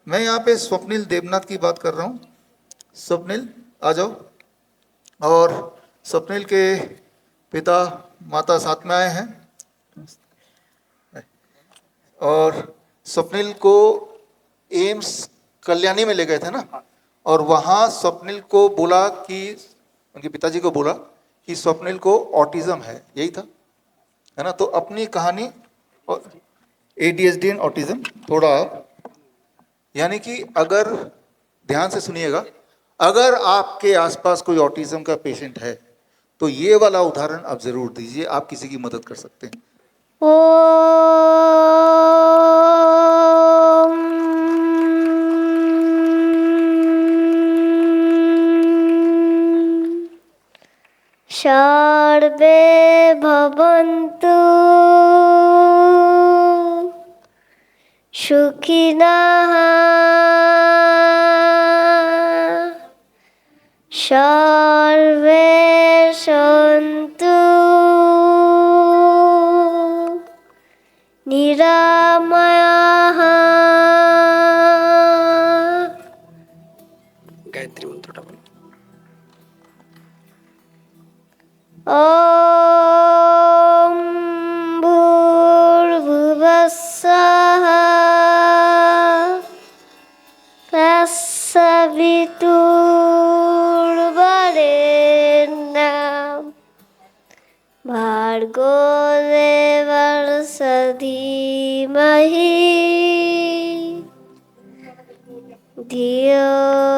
मैं यहाँ पे स्वप्निल देवनाथ की बात कर रहा हूँ। स्वप्निल आ जाओ। और स्वप्निल के पिता माता साथ में आए हैं। और स्वप्निल को एम्स कल्याणी में ले गए थे ना, और वहाँ स्वप्निल को बोला कि उनके पिताजी को बोला कि स्वप्निल को ऑटिज्म है, यही था, है ना। तो अपनी कहानी और ADHD एंड ऑटिज्म थोड़ा, यानी कि अगर ध्यान से सुनिएगा, अगर आपके आसपास कोई ऑटिज्म का पेशेंट है तो ये वाला उदाहरण आप जरूर दीजिए, आप किसी की मदद कर सकते हैं। सर्वे भवन्तु सुखिनः सर्वे सन्तु निरामयाः। गायत्री मंत्रটা বলো। ॐ भूर्भुवस्सुः तत्सवितुर्वरेण्यं भर्गो देवस्य धीमहि धियो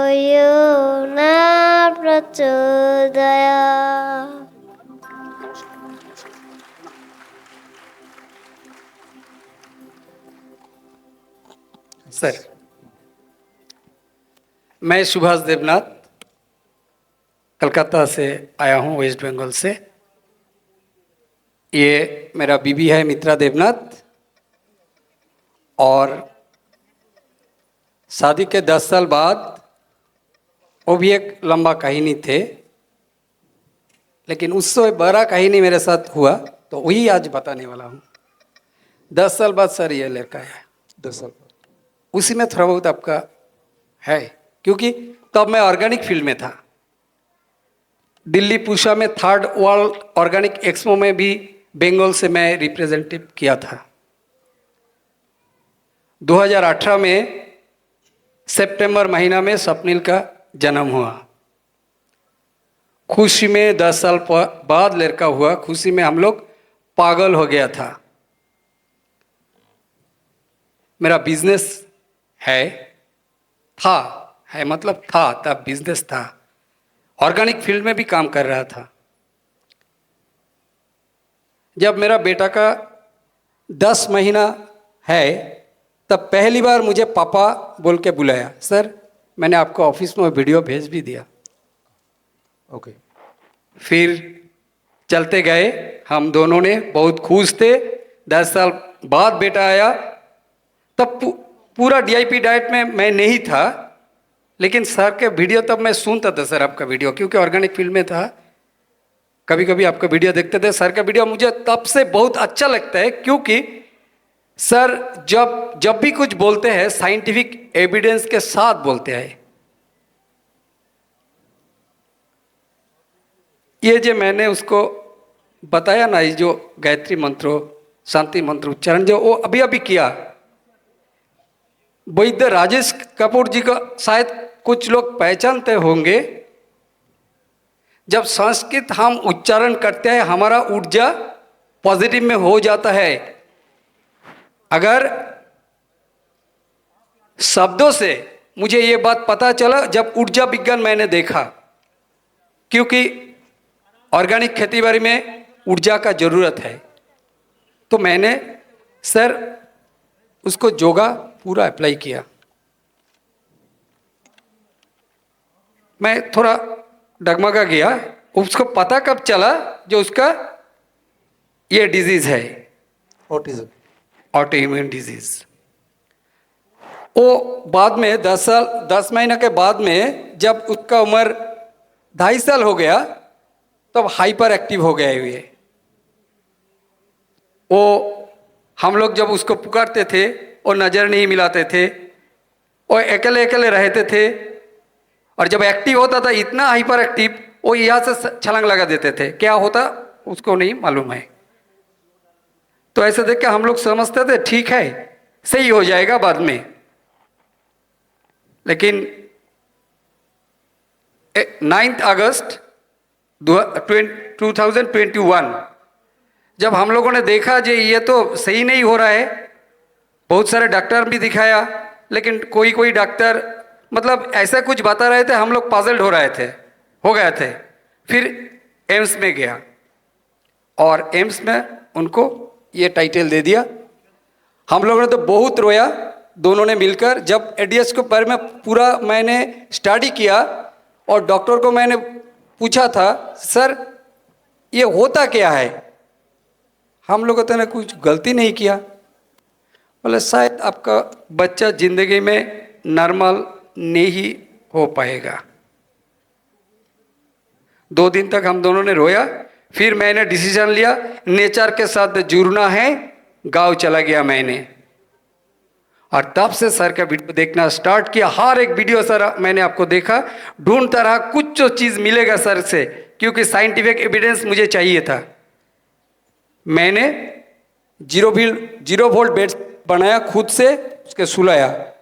यो न प्रचोदयात्। सर, मैं सुभाष देवनाथ कलकत्ता से आया हूँ, वेस्ट बंगाल से। ये मेरा बीबी है मित्रा देवनाथ, और शादी के 10 साल बाद वो भी एक लंबा कहानी थे, लेकिन उससे बड़ा कहानी मेरे साथ हुआ तो वही आज बताने वाला हूँ। 10 साल बाद सर ये लड़का है, 10 साल उसी में थोड़ा बहुत आपका है, क्योंकि तब मैं ऑर्गेनिक फील्ड में था। दिल्ली पूषा में 3rd वर्ल्ड ऑर्गेनिक एक्सपो में भी बंगाल से मैं रिप्रेजेंटेटिव किया था। 2018 में सितंबर महीना में स्वप्निल का जन्म हुआ। खुशी में 10 साल बाद लड़का हुआ, खुशी में हम लोग पागल हो गया था। मेरा बिजनेस है मतलब था, तब बिजनेस था, ऑर्गेनिक फील्ड में भी काम कर रहा था। जब मेरा बेटा का 10 महीना है तब पहली बार मुझे पापा बोल के बुलाया। सर, मैंने आपको ऑफिस में वीडियो भेज भी दिया। ओके। फिर चलते गए, हम दोनों ने बहुत खुश थे। 10 साल बाद बेटा आया, तब पूरा DIP डाइट में मैं नहीं था, लेकिन सर के वीडियो तब मैं सुनता था, सर आपका वीडियो, क्योंकि ऑर्गेनिक फील्ड में था। कभी कभी आपका वीडियो देखते थे। सर का वीडियो मुझे तब से बहुत अच्छा लगता है, क्योंकि सर जब भी कुछ बोलते हैं साइंटिफिक एविडेंस के साथ बोलते हैं। ये जो मैंने उसको बताया ना, ये जो गायत्री मंत्रो, शांति मंत्र उच्चारण जो वो अभी अभी किया, वैद्य राजेश कपूर जी का शायद कुछ लोग पहचानते होंगे। जब संस्कृत हम उच्चारण करते हैं हमारा ऊर्जा पॉजिटिव में हो जाता है। अगर शब्दों से मुझे ये बात पता चला जब ऊर्जा विज्ञान मैंने देखा, क्योंकि ऑर्गेनिक खेती बाड़ी में ऊर्जा का जरूरत है, तो मैंने सर उसको योगा पूरा अप्लाई किया। मैं थोड़ा डगमगा गया। उसको पता कब चला जो उसका ये डिजीज है, ऑटिज्म, ऑटो इम्यून डिजीज। वो बाद में 10 महीने के बाद में जब उसका उम्र 2.5 साल हो गया तब हाइपर एक्टिव हो गया हुए। वो हम लोग जब उसको पुकारते थे वो नज़र नहीं मिलाते थे, और अकेले अकेले रहते थे, और जब एक्टिव होता था इतना हाइपर एक्टिव, वो यहाँ से छलांग लगा देते थे, क्या होता उसको नहीं मालूम है। तो ऐसे देख के हम लोग समझते थे ठीक है सही हो जाएगा बाद में, लेकिन 9 अगस्त 2021 जब हम लोगों ने देखा कि ये तो सही नहीं हो रहा है, बहुत सारे डॉक्टर भी दिखाया, लेकिन कोई कोई डॉक्टर मतलब ऐसा कुछ बता रहे थे, हम लोग पजल्ड हो गए थे। फिर एम्स में गया और एम्स में उनको ये टाइटल दे दिया। हम लोगों ने तो बहुत रोया दोनों ने मिलकर। जब एडीएस के बारे में पूरा मैंने स्टडी किया और डॉक्टर को मैंने पूछा था सर ये होता क्या है, हम लोगों ने कुछ गलती नहीं किया। बोले शायद आपका बच्चा जिंदगी में नॉर्मल नहीं हो पाएगा। 2 दिन तक हम दोनों ने रोया, फिर मैंने डिसीजन लिया नेचर के साथ जुड़ना है, गांव चला गया मैंने। और तब से सर का वीडियो देखना स्टार्ट किया। हर एक वीडियो सर मैंने आपको देखा, ढूंढता रहा कुछ जो चीज़ मिलेगा सर से, क्योंकि साइंटिफिक एविडेंस मुझे चाहिए था। मैंने 0 वोल्ट बेड बनाया खुद से, उसके सुलाया।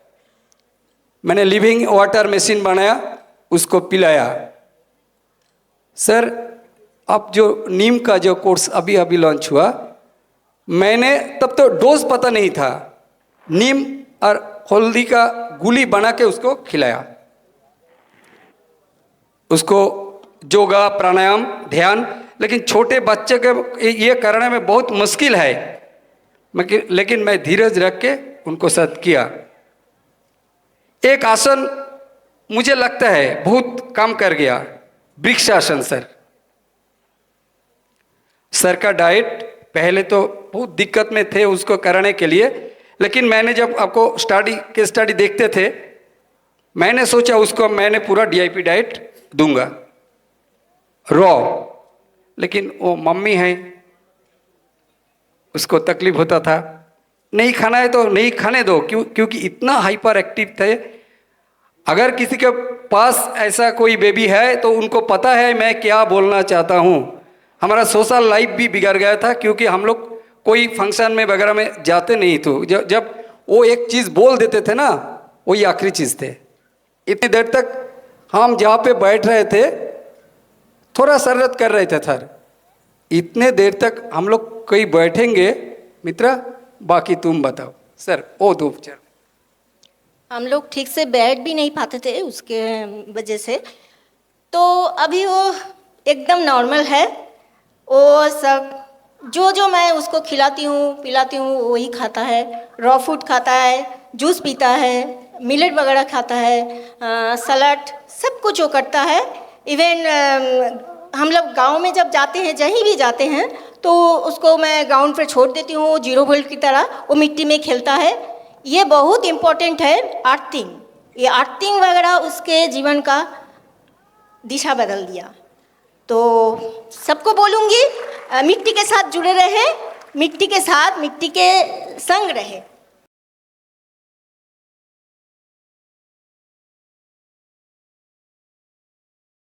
मैंने लिविंग वाटर मशीन बनाया, उसको पिलाया। सर अब जो नीम का जो कोर्स अभी अभी लॉन्च हुआ, मैंने तब तो डोज पता नहीं था, नीम और हल्दी का गोली बना के उसको खिलाया। उसको योगा प्राणायाम ध्यान, लेकिन छोटे बच्चे के ये करने में बहुत मुश्किल है, लेकिन मैं धीरज रख के उनको साथ किया। एक आसन मुझे लगता है बहुत काम कर गया, वृक्षासन। सर का डाइट पहले तो बहुत दिक्कत में थे उसको करने के लिए, लेकिन मैंने जब आपको स्टडी देखते थे, मैंने सोचा उसको मैंने पूरा डीआईपी डाइट दूंगा रॉ। लेकिन वो मम्मी है, उसको तकलीफ होता था, नहीं खाना है तो नहीं खाने दो, क्योंकि इतना हाइपर एक्टिव थे। अगर किसी के पास ऐसा कोई बेबी है तो उनको पता है मैं क्या बोलना चाहता हूँ। हमारा सोशल लाइफ भी बिगड़ गया था, क्योंकि हम लोग कोई फंक्शन में वगैरह में जाते नहीं थे। जब वो एक चीज़ बोल देते थे ना, वही आखिरी चीज़ थे। इतनी देर तक हम जहाँ पे बैठ रहे थे थोड़ा शरारत कर रहे थे सर, इतने देर तक हम लोग कहीं बैठेंगे। मित्रा बाकी तुम बताओ सर। ओ दो चल, हम लोग ठीक से बैठ भी नहीं पाते थे उसके वजह से। तो अभी वो एकदम नॉर्मल है। वो सब जो मैं उसको खिलाती हूँ पिलाती हूँ वही खाता है। रॉ फूड खाता है, जूस पीता है, मिलेट वगैरह खाता है, सलाद, सब कुछ वो करता है। इवन हम लोग गांव में जब जाते हैं, जहीं भी जाते हैं, तो उसको मैं ग्राउंड पर छोड़ देती हूँ 0 वोल्ट की तरह, वो मिट्टी में खेलता है। ये बहुत इम्पोर्टेंट है अर्थिंग। ये अर्थिंग वगैरह उसके जीवन का दिशा बदल दिया। तो सबको बोलूँगी मिट्टी के साथ जुड़े रहे, मिट्टी के साथ, मिट्टी के संग रहे।